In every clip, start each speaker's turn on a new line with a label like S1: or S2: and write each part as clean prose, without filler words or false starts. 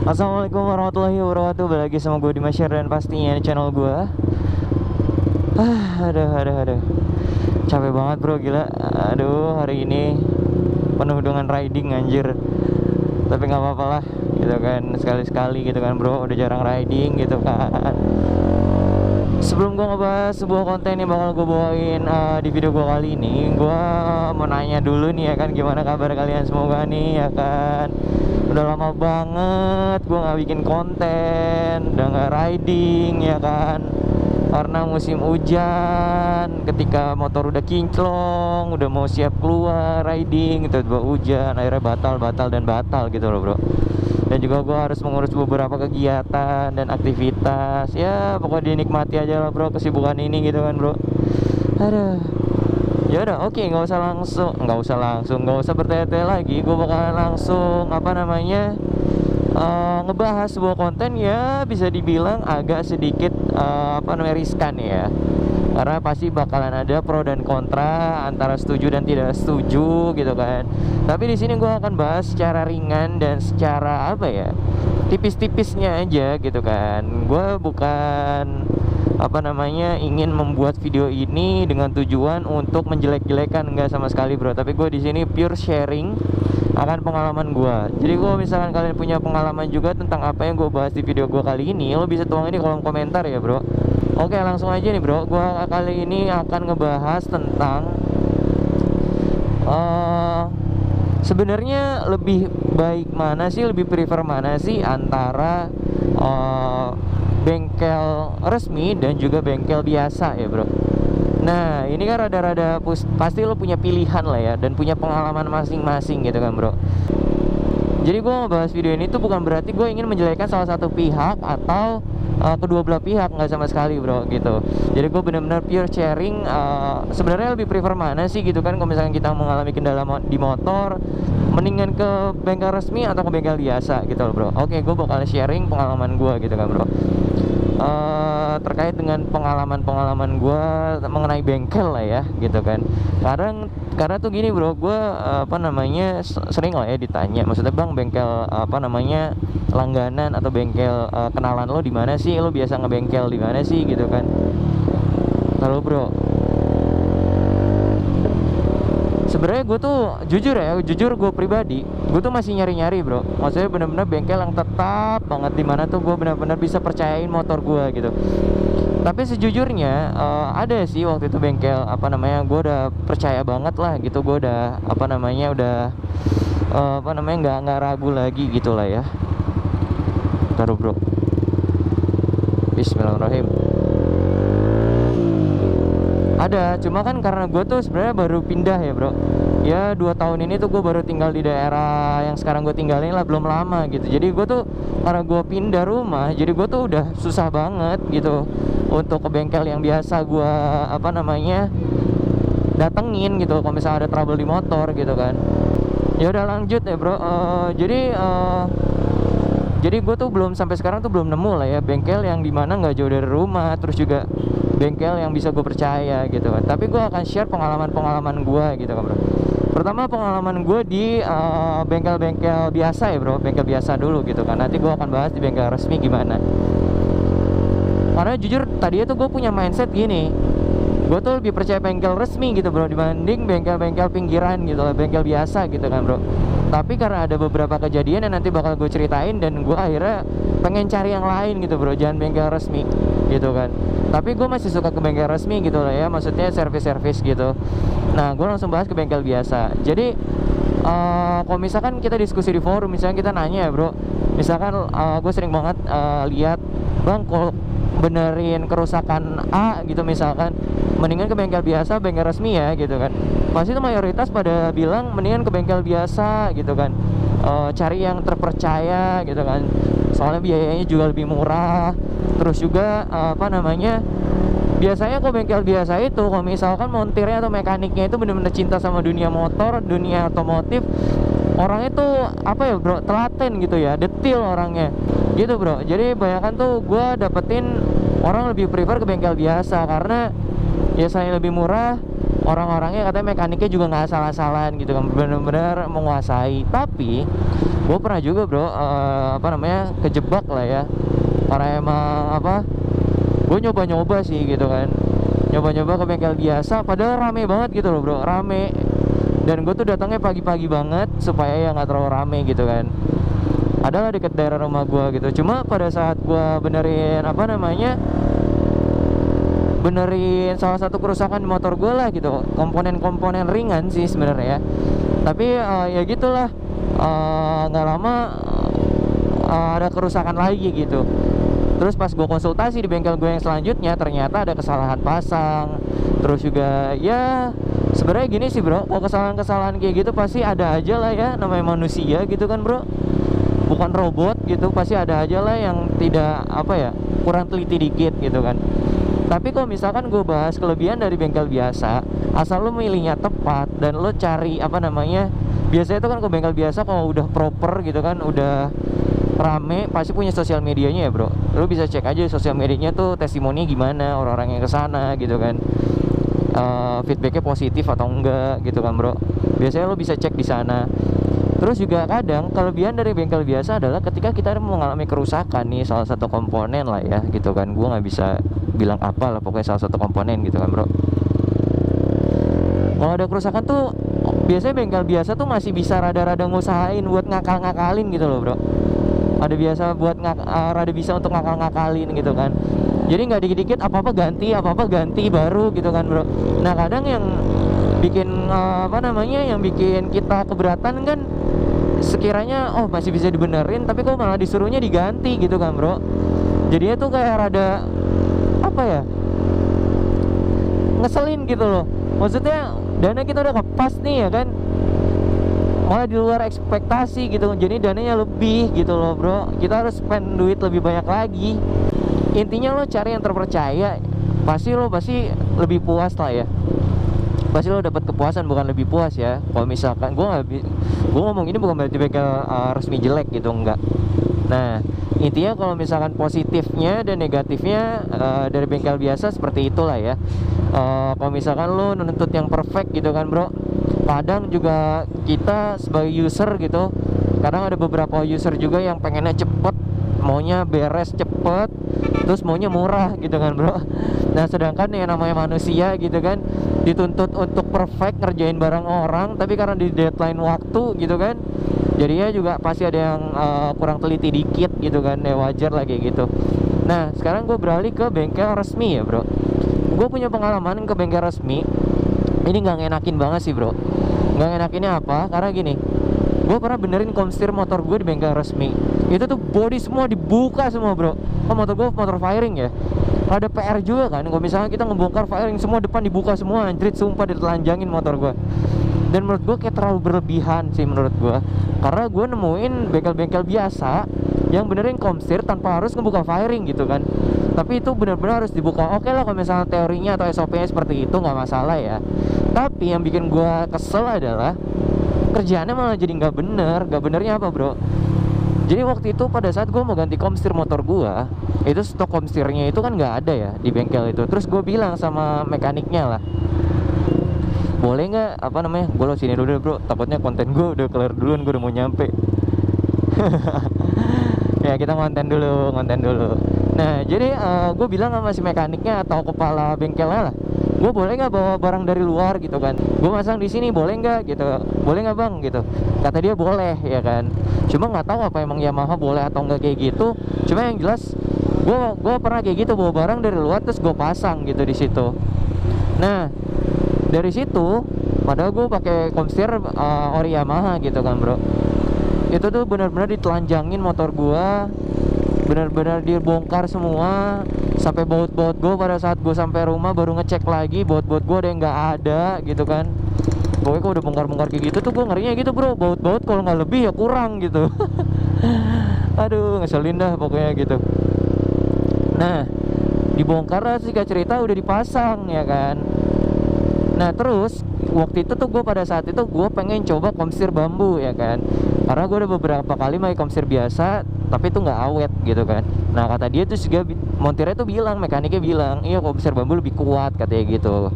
S1: Assalamualaikum warahmatullahi wabarakatuh. Balik lagi sama gue Dimas Syar dan pastinya di channel gue. Aduh. Capek banget bro, gila. Aduh, hari ini penuh dengan riding anjir. Tapi nggak apa-apa lah, gitu kan. Sekali-sekali gitu kan bro, udah jarang riding gitu kan. Sebelum gue ngebahas sebuah konten yang bakal gue bawain di video gue kali ini, gue mau nanya dulu nih ya kan, gimana kabar kalian semoga nih ya kan. Udah lama banget gue nggak bikin konten, udah nggak riding ya kan, karena musim hujan. Ketika motor udah kinclong, udah mau siap keluar riding, tiba-tiba hujan, akhirnya batal gitu loh bro. Dan juga gue harus mengurus beberapa kegiatan dan aktivitas. Ya pokoknya dinikmati aja lah bro kesibukan ini gitu kan bro. Aduh. Ya udah, oke, nggak usah bertele-tele lagi. Gue bakalan langsung ngebahas sebuah konten ya bisa dibilang agak sedikit riskan ya, karena pasti bakalan ada pro dan kontra, antara setuju dan tidak setuju gitu kan. Tapi di sini gue akan bahas secara ringan dan secara tipis-tipisnya aja gitu kan. Gue bukan ingin membuat video ini dengan tujuan untuk menjelek-jelekan, enggak sama sekali bro. Tapi gue di sini pure sharing akan pengalaman gue. Jadi kalau misalkan kalian punya pengalaman juga tentang apa yang gue bahas di video gue kali ini, lo bisa tuang ini di kolom komentar ya bro. Oke, langsung aja nih bro. Gue kali ini akan ngebahas tentang sebenarnya lebih baik mana sih, lebih prefer mana sih antara bengkel resmi dan juga bengkel biasa ya bro. Nah ini kan rada-rada pasti lo punya pilihan lah ya, dan punya pengalaman masing-masing gitu kan bro. Jadi gue ngebahas video ini tuh bukan berarti gue ingin menjelekkan salah satu pihak atau kedua belah pihak, nggak sama sekali bro gitu. Jadi gue benar-benar pure sharing. Sebenarnya lebih prefer mana sih gitu kan, kalau misalkan kita mengalami kendala di motor, mendingan ke bengkel resmi atau ke bengkel biasa gitu loh bro. Oke, gue bakal sharing pengalaman gue gitu kan bro, terkait dengan pengalaman gue mengenai bengkel lah ya gitu kan. Karena tuh gini bro, gue sering lah ya ditanya, maksudnya bang bengkel langganan atau bengkel kenalan lo di mana sih, lo biasa ngebengkel di mana sih gitu kan. Kalau bro, sebenarnya gue tuh jujur gue pribadi, gue tuh masih nyari-nyari bro. Maksudnya bener-bener bengkel yang tetap banget, dimana tuh gue bener-bener bisa percayain motor gue gitu. Tapi sejujurnya ada sih waktu itu bengkel gue udah percaya banget lah gitu. Gue udah nggak ragu lagi gitu lah ya. Taruh bro, Bismillahirrahmanirrahim. Ada, cuma kan karena gue tuh sebenarnya baru pindah ya bro. Ya 2 tahun ini tuh gue baru tinggal di daerah yang sekarang gue tinggalin lah, belum lama gitu. Jadi gue tuh karena gue pindah rumah, jadi gue tuh udah susah banget gitu untuk ke bengkel yang biasa gue datengin gitu kalau misalnya ada trouble di motor gitu kan. Ya udah lanjut ya bro. Jadi gue tuh belum, sampai sekarang tuh belum nemu lah ya bengkel yang dimana nggak jauh dari rumah, terus juga bengkel yang bisa gue percaya gitu kan. Tapi gue akan share pengalaman gue gitu kan bro. Pertama, pengalaman gue di bengkel-bengkel biasa ya bro, bengkel biasa dulu gitu kan. Nanti gue akan bahas di bengkel resmi gimana. Karena jujur tadinya tuh gue punya mindset gini, gue tuh lebih percaya bengkel resmi gitu bro dibanding bengkel-bengkel pinggiran gitu lah, bengkel biasa gitu kan bro. Tapi karena ada beberapa kejadian yang nanti bakal gue ceritain, dan gue akhirnya pengen cari yang lain gitu bro, jangan bengkel resmi gitu kan. Tapi gue masih suka ke bengkel resmi gitu lah ya, maksudnya servis-servis gitu. Nah gue langsung bahas ke bengkel biasa. Jadi kalau misalkan kita diskusi di forum, misalkan kita nanya ya bro, misalkan gue sering banget lihat, bang kalau benerin kerusakan A gitu misalkan, mendingan ke bengkel biasa, bengkel resmi ya gitu kan. Pasti itu mayoritas pada bilang mendingan ke bengkel biasa gitu kan. Cari yang terpercaya gitu kan, soalnya biayanya juga lebih murah. Terus juga biasanya kok bengkel biasa itu kalau misalkan montirnya atau mekaniknya itu bener-bener cinta sama dunia motor, dunia otomotif, orangnya tuh bro, telaten gitu ya, detail orangnya gitu bro. Jadi banyakan tuh gue dapetin orang lebih prefer ke bengkel biasa karena biasanya lebih murah, orang-orangnya katanya mekaniknya juga nggak asal-asalan gitu kan, bener-bener menguasai. Tapi gue pernah juga bro, apa namanya, kejebak lah ya, karena emang apa, gue nyoba-nyoba sih gitu kan, nyoba-nyoba ke bengkel biasa, padahal rame banget gitu loh bro, rame. Dan gue tuh datangnya pagi-pagi banget supaya ya nggak terlalu rame gitu kan, adalah deket daerah rumah gue gitu. Cuma pada saat gue benerin apa namanya, benerin salah satu kerusakan di motor gue lah gitu, komponen-komponen ringan sih sebenarnya, tapi ya gitulah, nggak lama ada kerusakan lagi gitu. Terus pas gue konsultasi di bengkel gue yang selanjutnya, ternyata ada kesalahan pasang. Terus juga ya sebenarnya gini sih bro, kalau kesalahan-kesalahan kayak gitu pasti ada aja lah ya, namanya manusia gitu kan bro, bukan robot gitu, pasti ada aja lah yang tidak apa ya, kurang teliti dikit gitu kan. Tapi kalau misalkan gue bahas kelebihan dari bengkel biasa, asal lo milihnya tepat dan lo cari apa namanya, biasanya itu kan ke bengkel biasa kalau udah proper gitu kan, udah rame, pasti punya sosial medianya ya bro. Lo bisa cek aja sosial medianya tuh testimoni gimana orang-orang yang kesana gitu kan, feedbacknya positif atau enggak gitu kan bro. Biasanya lo bisa cek di sana. Terus juga kadang kelebihan dari bengkel biasa adalah ketika kita mengalami kerusakan nih salah satu komponen lah ya gitu kan, gue nggak bisa bilang apa lah, pokoknya salah satu komponen gitu kan bro. Kalau ada kerusakan tuh biasanya bengkel biasa tuh masih bisa rada-rada ngusahain buat ngakal-ngakalin gitu loh bro. Ada biasa buat rada bisa untuk ngakal-ngakalin gitu kan. Jadi nggak dikit-dikit apa-apa ganti baru gitu kan bro. Nah kadang yang bikin apa namanya, yang bikin kita keberatan kan, sekiranya oh masih bisa dibenerin tapi kok malah disuruhnya diganti gitu kan bro. Jadinya tuh kayak rada apa ya, ngeselin gitu loh. Maksudnya dana kita udah kepas nih ya kan, malah di luar ekspektasi gitu, jadi dananya lebih gitu loh bro. Kita harus spend duit lebih banyak lagi. Intinya lo cari yang terpercaya, pasti lebih puas lah ya. Pasti lo dapat kepuasan, bukan lebih puas ya. Kalau misalkan gue ngomong ini bukan berarti bengkel resmi jelek gitu, enggak. Nah intinya kalau misalkan positifnya dan negatifnya dari bengkel biasa seperti itulah ya. Kalau misalkan lo nuntut yang perfect gitu kan bro, kadang juga kita sebagai user gitu, kadang ada beberapa user juga yang pengennya cepet, maunya beres cepet, terus maunya murah gitu kan bro. Nah sedangkan yang namanya manusia gitu kan, dituntut untuk perfect ngerjain barang orang, tapi karena di deadline waktu gitu kan, jadinya juga pasti ada yang kurang teliti dikit gitu kan, ya wajar lah kayak gitu. Nah sekarang gue beralih ke bengkel resmi ya bro. Gue punya pengalaman ke bengkel resmi, ini nggak ngenakin banget sih bro. Nggak ngenakinnya apa, karena gini, gue pernah benerin komstir motor gue di bengkel resmi. Itu tuh body semua dibuka semua bro. Kan motor gue motor firing ya, ada PR juga kan. Kalau misalnya kita ngebongkar firing semua, depan dibuka semua, anjrit sumpah ditelanjangin motor gue. Dan menurut gue kayak terlalu berlebihan sih menurut gue, karena gue nemuin bengkel-bengkel biasa yang benerin komstir tanpa harus ngebuka firing gitu kan. Tapi itu benar-benar harus dibuka. Oke lah kalau misalnya teorinya atau SOP-nya seperti itu nggak masalah ya. Tapi yang bikin gue kesel adalah kerjaannya malah jadi nggak bener. Nggak benernya apa bro? Jadi waktu itu pada saat gue mau ganti komstir motor gue, itu stok komstirnya itu kan nggak ada ya di bengkel itu. Terus gue bilang sama mekaniknya lah, boleh nggak apa namanya, gue lo sini dulu bro, takutnya konten gue udah kelar duluan, gue udah mau nyampe. Ya kita konten dulu. Nah jadi gue bilang sama si mekaniknya atau kepala bengkelnya lah, gue boleh nggak bawa barang dari luar gitu kan, gue masang di sini boleh nggak gitu, boleh nggak bang gitu. Kata dia boleh ya kan, cuma nggak tahu apa emang Yamaha boleh atau nggak kayak gitu. Cuma yang jelas gue pernah kayak gitu, bawa barang dari luar terus gue pasang gitu di situ. Nah dari situ, padahal gue pakai komstir ori Yamaha gitu kan bro, itu tuh benar-benar ditelanjangin motor gue, benar-benar dibongkar semua. Sampai baut-baut gue pada saat gue sampai rumah baru ngecek lagi, baut-baut gue ada yang nggak ada gitu kan. Pokoknya kalau udah bongkar-bongkar kayak gitu tuh gue ngerinya gitu bro, baut-baut kalau nggak lebih ya kurang gitu. Aduh ngeselin dah pokoknya gitu. Nah dibongkar lah, singkat cerita udah dipasang ya kan. Nah terus waktu itu tuh gue pada saat itu gue pengen coba komstir bambu ya kan, karena gue udah beberapa kali pakai komstir biasa tapi itu nggak awet gitu kan. Nah kata dia tuh juga montirnya tuh bilang, mekaniknya bilang iya komstir bambu lebih kuat katanya gitu.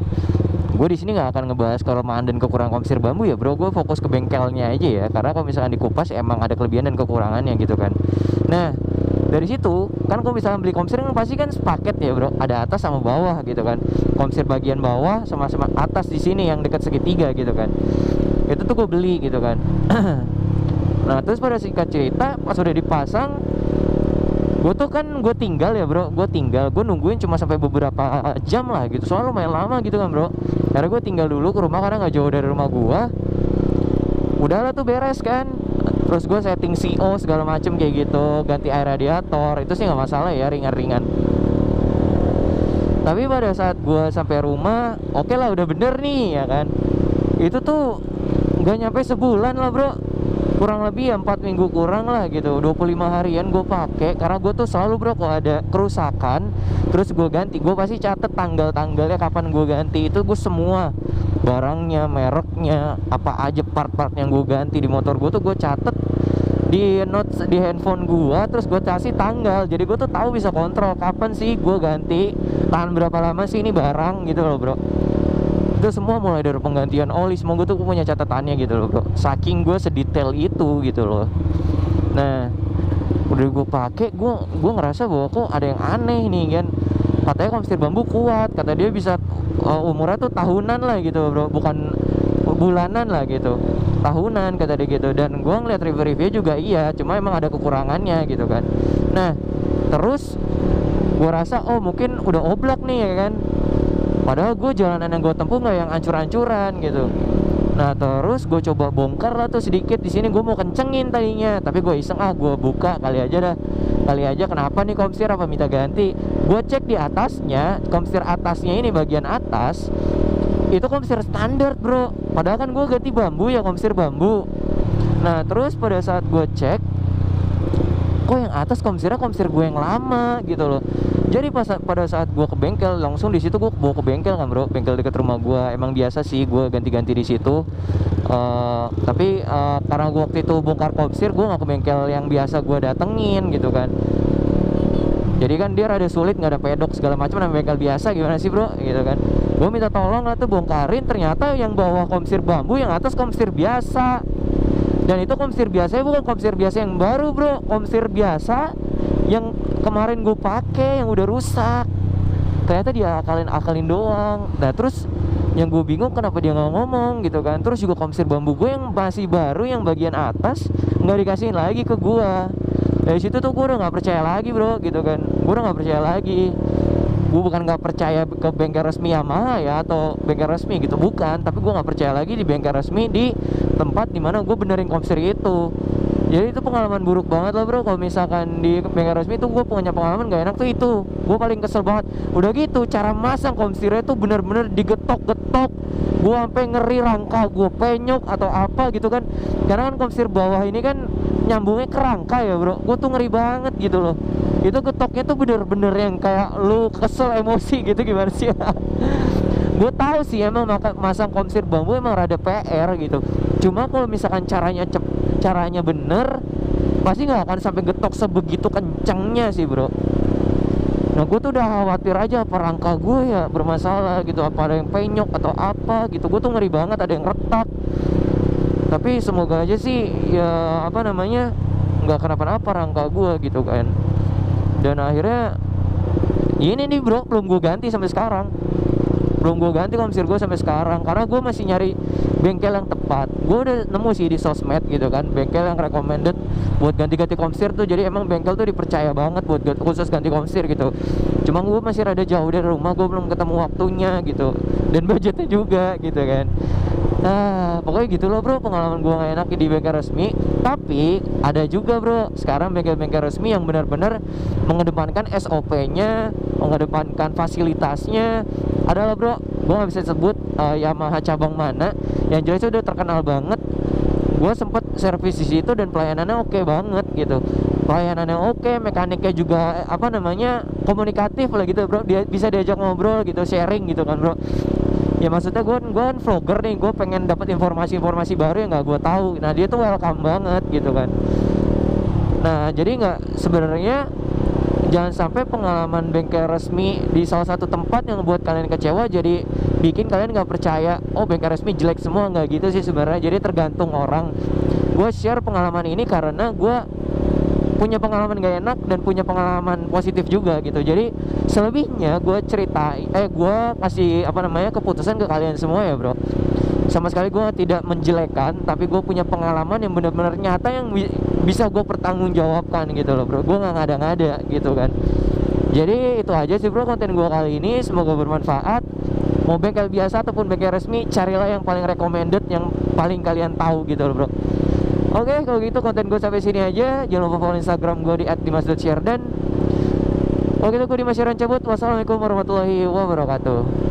S1: Gue di sini nggak akan ngebahas kelemahan dan kekurangan komsir bambu ya bro, gue fokus ke bengkelnya aja ya, karena kalau misalkan dikupas emang ada kelebihan dan kekurangannya gitu kan. Nah dari situ kan gue misalkan beli komsir kan pasti kan sepaket ya bro, ada atas sama bawah gitu kan, komsir bagian bawah sama atas di sini yang dekat segitiga gitu kan, itu tuh gue beli gitu kan. Nah terus pada singkat cerita pas udah dipasang, gue tinggal ya bro, gue nungguin cuma sampai beberapa jam lah gitu, soalnya lumayan lama gitu kan bro. Karena gue tinggal dulu ke rumah karena nggak jauh dari rumah gue. Udahlah tuh beres kan, terus gue setting CO segala macem kayak gitu, ganti air radiator, itu sih nggak masalah ya, ringan-ringan. Tapi pada saat gue sampai rumah, oke lah udah bener nih ya kan, itu tuh nggak nyampe sebulan lah bro, kurang lebih ya 4 minggu kurang lah gitu, 25 harian gue pakai. Karena gue tuh selalu bro kalau ada kerusakan terus gue ganti, gue pasti catet tanggal-tanggalnya kapan gue ganti. Itu gue semua barangnya, mereknya, apa aja part-part yang gue ganti di motor gue tuh gue catet di notes di handphone gue, terus gue kasih tanggal, jadi gue tuh tahu bisa kontrol kapan sih gue ganti, tahan berapa lama sih ini barang gitu loh bro. Itu semua mulai dari penggantian oli, semua gue tuh punya catatannya gitu loh bro, saking gue sedetail itu gitu loh. Nah udah gue pakai, gue ngerasa bahwa kok ada yang aneh nih kan. Katanya komstir bambu kuat, kata dia bisa umurnya tuh tahunan lah gitu bro, bukan bulanan lah gitu, tahunan kata dia gitu. Dan gue ngeliat review-review juga iya, cuma emang ada kekurangannya gitu kan. Nah terus gue rasa oh mungkin udah oblak nih ya kan, padahal gue jalanan yang gue tempuh nggak yang ancur-ancuran gitu. Nah terus gue coba bongkar lah tuh sedikit di sini, gue mau kencengin tadinya, tapi gue iseng gue buka kali aja kenapa nih komstir, apa minta ganti. Gue cek di atasnya, komstir atasnya ini bagian atas itu komstir standar bro, padahal kan gue ganti bambu ya, komstir bambu. Nah terus pada saat gue cek, kok yang atas komstirnya komstir gue yang lama gitu loh. Jadi pada saat gue ke bengkel, langsung di situ gue bawa ke bengkel kan bro, bengkel dekat rumah gue. Emang biasa sih gue ganti-ganti di situ. Tapi karena gue waktu itu bongkar komstir, gue nggak ke bengkel yang biasa gue datengin gitu kan. Jadi kan dia rada sulit, nggak ada pedok segala macam, namanya bengkel biasa gimana sih bro gitu kan. Gue minta tolong lah tuh bongkarin, ternyata yang bawah komstir bambu, yang atas komstir biasa. Dan itu komstir biasanya bukan komstir biasa yang baru bro, komstir biasa yang kemarin gue pakai yang udah rusak. Ternyata dia akalin doang. Nah terus yang gue bingung kenapa dia nggak ngomong gitu kan. Terus juga komstir bambu gue yang masih baru, yang bagian atas nggak dikasihin lagi ke gue. Dari situ tuh gue udah nggak percaya lagi bro gitu kan. Gue udah nggak percaya lagi. Gue bukan nggak percaya ke bengkel resmi Yamaha ya, atau bengkel resmi gitu, bukan. Tapi gue nggak percaya lagi di bengkel resmi di tempat dimana gue benerin komstir itu. Jadi itu pengalaman buruk banget lah bro. Kalau misalkan di bengkel resmi itu gue punya pengalaman gak enak tuh itu. Gue paling kesel banget. Udah gitu cara masang komstirnya tuh bener-bener digetok-getok. Gue sampai ngeri rangka gue penyok atau apa gitu kan. Karena kan komstir bawah ini kan nyambungnya ke rangka ya bro. Gue tuh ngeri banget gitu loh. Itu getoknya tuh bener-bener yang kayak lu kesel, emosi gitu, gimana sih. Gue tahu sih emang masang komstir bambu emang rada PR gitu. Cuma kalau misalkan caranya bener, pasti nggak akan sampai getok sebegitu kencangnya sih bro. Nah gue tuh udah khawatir aja apa rangka gue ya bermasalah gitu, apa ada yang penyok atau apa gitu. Gue tuh ngeri banget ada yang retak. Tapi semoga aja sih ya apa namanya nggak kenapa-napa rangka gue gitu kan. Dan akhirnya ini nih bro, belum gue ganti sampai sekarang. Belum gue ganti komstir gue sampai sekarang, karena gue masih nyari bengkel yang tepat. Gue udah nemu sih di sosmed gitu kan, bengkel yang recommended buat ganti-ganti komstir tuh. Jadi emang bengkel tuh dipercaya banget buat khusus ganti komstir gitu. Cuma gue masih rada jauh dari rumah, gue belum ketemu waktunya gitu, dan budgetnya juga gitu kan. Nah pokoknya gitu loh bro, pengalaman gue gak enak di bengkel resmi. Tapi ada juga bro sekarang bengkel-bengkel resmi yang benar-benar mengedepankan SOP-nya, mengedepankan fasilitasnya. Adalah bro, gue gak bisa sebut Yamaha cabang mana, yang jelas itu udah terkenal banget. Gue sempet servis di situ dan pelayanannya oke banget gitu. Pelayanannya oke, mekaniknya juga apa namanya komunikatif lah gitu bro. Dia bisa diajak ngobrol gitu, sharing gitu kan bro. Ya maksudnya gue kan vlogger nih, gue pengen dapat informasi-informasi baru yang nggak gue tahu. Nah dia tuh welcome banget gitu kan. Nah jadi nggak, sebenarnya jangan sampai pengalaman bengkel resmi di salah satu tempat yang membuat kalian kecewa jadi bikin kalian nggak percaya, oh bengkel resmi jelek semua. Nggak gitu sih sebenarnya, jadi tergantung orang. Gue share pengalaman ini karena gue punya pengalaman gak enak dan punya pengalaman positif juga gitu. Jadi selebihnya gue ceritain, gue kasih keputusan ke kalian semua ya bro. Sama sekali gue tidak menjelekan, tapi gue punya pengalaman yang benar-benar nyata yang bisa gue pertanggungjawabkan gitu loh bro. Gue nggak ngada-ngada gitu kan. Jadi itu aja sih bro konten gue kali ini, semoga bermanfaat. Mau bengkel biasa ataupun bengkel resmi, carilah yang paling recommended, yang paling kalian tahu gitu loh bro. Oke, kalau gitu konten gue sampai sini aja. Jangan lupa follow Instagram gue di @dimas.syardan. Kalau gitu gue Dimas Syardan cabut. Wassalamualaikum warahmatullahi wabarakatuh.